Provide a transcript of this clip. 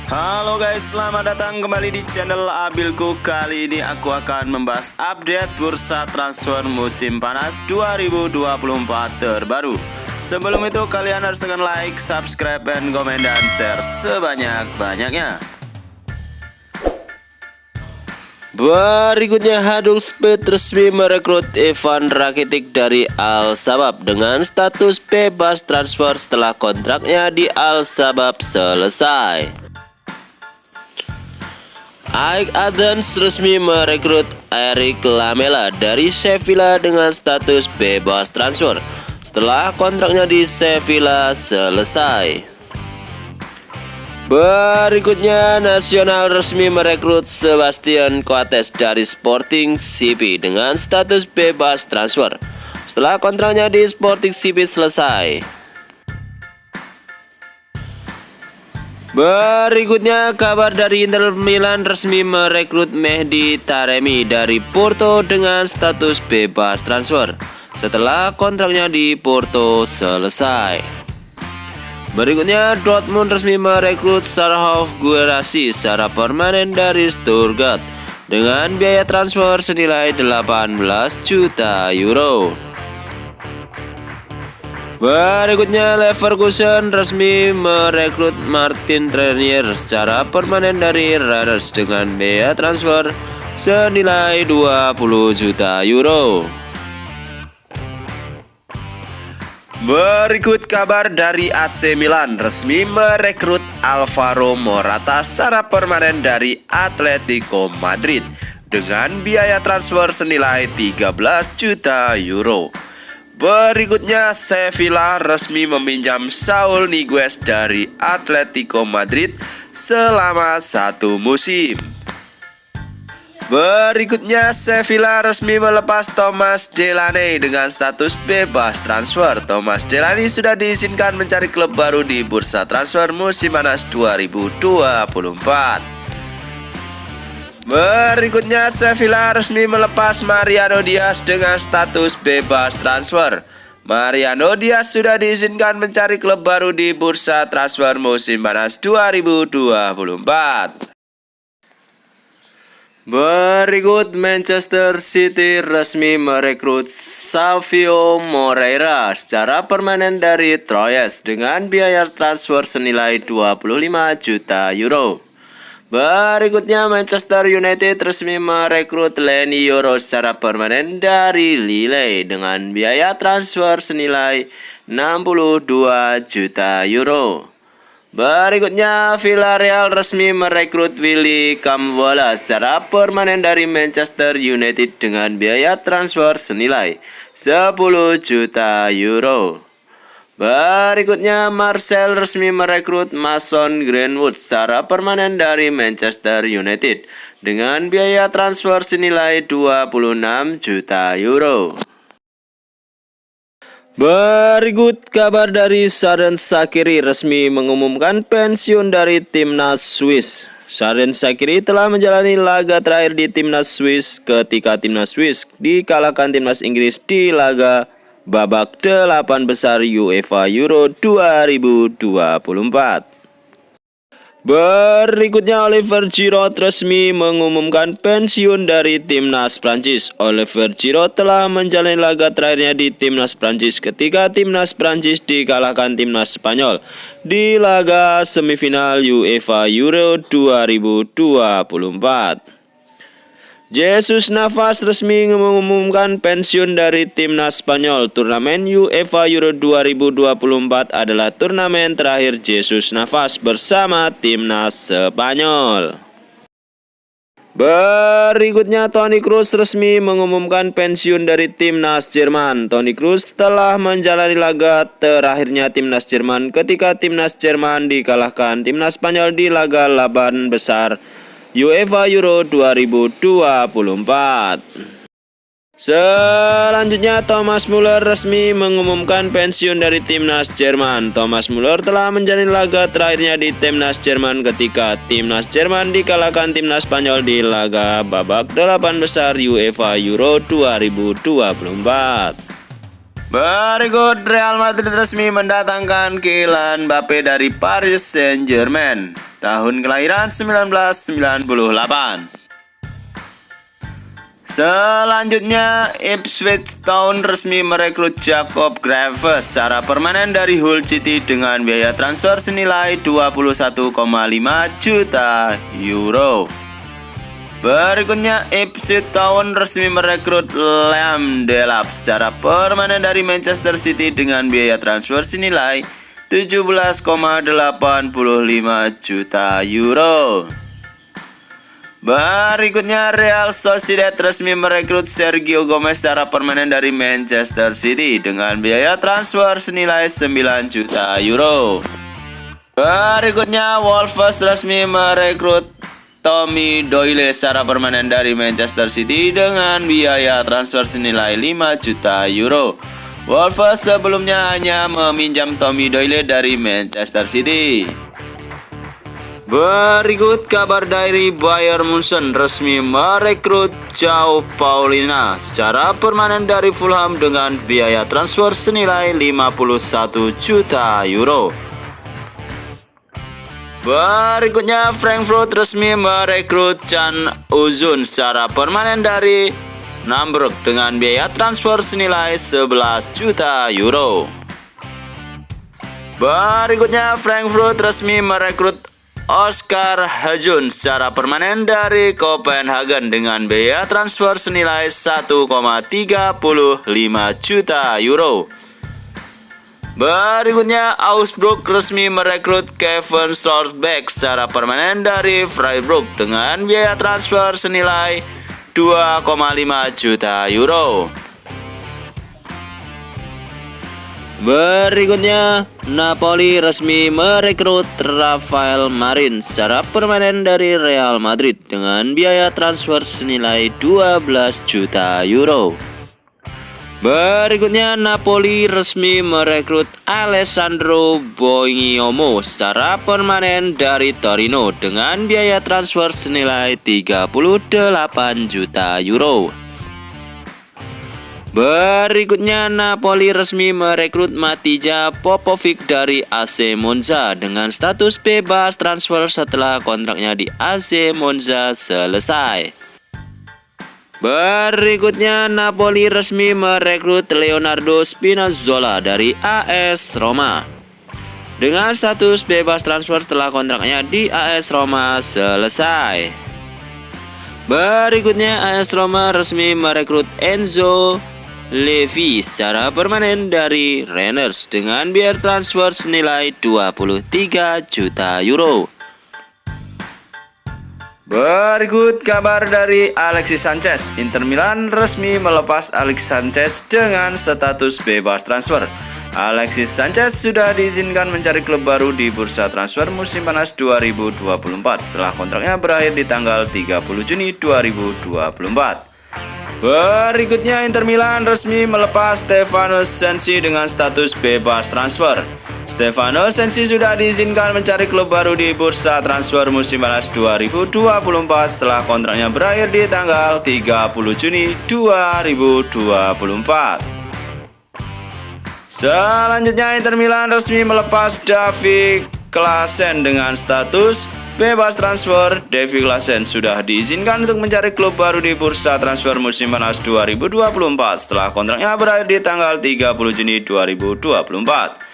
Halo guys, selamat datang kembali di channel Abilku. Kali ini aku akan membahas update bursa transfer musim panas 2024 terbaru. Sebelum itu kalian harus tekan like, subscribe, dan komen dan share sebanyak-banyaknya. Berikutnya, Hadul Speed resmi merekrut Ivan Rakitic dari Al-Shabab dengan status bebas transfer setelah kontraknya di Al-Shabab selesai. AEK Athens resmi merekrut Eric Lamela dari Sevilla dengan status bebas transfer setelah kontraknya di Sevilla selesai. Berikutnya, Nacional resmi merekrut Sebastian Coates dari Sporting CP dengan status bebas transfer setelah kontraknya di Sporting CP selesai. Berikutnya, kabar dari Inter Milan resmi merekrut Mehdi Taremi dari Porto dengan status bebas transfer setelah kontraknya di Porto selesai. Berikutnya, Dortmund resmi merekrut Serhov Guirassy secara permanen dari Stuttgart dengan biaya transfer senilai 18 juta euro. Berikutnya, Leverkusen resmi merekrut Martin Trenier secara permanen dari Rangers dengan biaya transfer senilai 20 juta euro. Berikut kabar dari AC Milan resmi merekrut Alvaro Morata secara permanen dari Atletico Madrid dengan biaya transfer senilai 13 juta euro. Berikutnya, Sevilla resmi meminjam Saul Niguez dari Atletico Madrid selama 1 musim. Berikutnya, Sevilla resmi melepas Thomas Delaney dengan status bebas transfer. Thomas Delaney sudah diizinkan mencari klub baru di bursa transfer musim panas 2024. Berikutnya, Sevilla resmi melepas Mariano Diaz dengan status bebas transfer. Mariano Diaz sudah diizinkan mencari klub baru di bursa transfer musim panas 2024. Berikut, Manchester City resmi merekrut Savio Moreira secara permanen dari Troyes dengan biaya transfer senilai 25 juta euro. Berikutnya, Manchester United resmi merekrut Leny Yoro secara permanen dari Lille dengan biaya transfer senilai 62 juta euro. Berikutnya, Villarreal resmi merekrut Willy Kambola secara permanen dari Manchester United dengan biaya transfer senilai 10 juta euro. Berikutnya, Marseille resmi merekrut Mason Greenwood secara permanen dari Manchester United dengan biaya transfer senilai 26 juta euro. Berikut kabar dari Xherdan Shaqiri resmi mengumumkan pensiun dari timnas Swiss. Xherdan Shaqiri telah menjalani laga terakhir di timnas Swiss ketika timnas Swiss dikalahkan timnas Inggris di laga babak 8 besar UEFA Euro 2024. Berikutnya, Olivier Giroud resmi mengumumkan pensiun dari timnas Prancis. Olivier Giroud telah menjalani laga terakhirnya di timnas Prancis ketika timnas Prancis dikalahkan timnas Spanyol di laga semifinal UEFA Euro 2024. Jesus Navas resmi mengumumkan pensiun dari timnas Spanyol. Turnamen UEFA Euro 2024 adalah turnamen terakhir Jesus Navas bersama timnas Spanyol. Berikutnya, Toni Kroos resmi mengumumkan pensiun dari timnas Jerman. Toni Kroos telah menjalani laga terakhirnya timnas Jerman ketika timnas Jerman dikalahkan timnas Spanyol di laga 8 besar UEFA Euro 2024. Selanjutnya, Thomas Müller resmi mengumumkan pensiun dari timnas Jerman. Thomas Müller telah menjalani laga terakhirnya di timnas Jerman ketika timnas Jerman dikalahkan timnas Spanyol di laga babak 8 besar UEFA Euro 2024. Berikut Real Madrid resmi mendatangkan Kylian Mbappe dari Paris Saint-Germain. Tahun kelahiran 1998. Selanjutnya, Ipswich Town resmi merekrut Jacob Graves secara permanen dari Hull City dengan biaya transfer senilai 21,5 juta euro. Berikutnya, Ipswich Town resmi merekrut Liam Delap secara permanen dari Manchester City dengan biaya transfer senilai 17,85 juta euro. Berikutnya, Real Sociedad resmi merekrut Sergio Gomez secara permanen dari Manchester City dengan biaya transfer senilai 9 juta euro. Berikutnya, Wolves resmi merekrut Tommy Doyle secara permanen dari Manchester City dengan biaya transfer senilai 5 juta euro. Wolves sebelumnya hanya meminjam Tommy Doyle dari Manchester City. Berikut kabar dari Bayern Munchen resmi merekrut João Paulina secara permanen dari Fulham dengan biaya transfer senilai 51 juta euro. Berikutnya, Frankfurt resmi merekrut Can Uzun secara permanen dari Hamburg dengan biaya transfer senilai 11 juta euro. Berikutnya, Frankfurt resmi merekrut Oscar Hajun secara permanen dari Copenhagen dengan biaya transfer senilai 1,35 juta euro. Berikutnya, Augsburg resmi merekrut Kevin Sorsbeck secara permanen dari Freiburg dengan biaya transfer senilai 2,5 juta euro. Berikutnya, Napoli resmi merekrut Rafael Marin secara permanen dari Real Madrid dengan biaya transfer senilai 12 juta euro. Berikutnya, Napoli resmi merekrut Alessandro Boignomo secara permanen dari Torino dengan biaya transfer senilai 38 juta euro. Berikutnya, Napoli resmi merekrut Matija Popovic dari AC Monza dengan status bebas transfer setelah kontraknya di AC Monza selesai. Berikutnya, Napoli resmi merekrut Leonardo Spinazzola dari AS Roma dengan status bebas transfer setelah kontraknya di AS Roma selesai. Berikutnya, AS Roma resmi merekrut Enzo Levi secara permanen dari Rennes dengan biaya transfer senilai 23 juta euro. Berikut kabar dari Alexis Sanchez. Inter Milan resmi melepas Alexis Sanchez dengan status bebas transfer. Alexis Sanchez sudah diizinkan mencari klub baru di bursa transfer musim panas 2024 setelah kontraknya berakhir di tanggal 30 Juni 2024. Berikutnya, Inter Milan resmi melepas Stefano Sensi dengan status bebas transfer. Stefano Sensi sudah diizinkan mencari klub baru di bursa transfer musim panas 2024 setelah kontraknya berakhir di tanggal 30 Juni 2024. Selanjutnya, Inter Milan resmi melepas Davy Klaassen dengan status bebas transfer. Davy Klaassen sudah diizinkan untuk mencari klub baru di bursa transfer musim panas 2024 setelah kontraknya berakhir di tanggal 30 Juni 2024.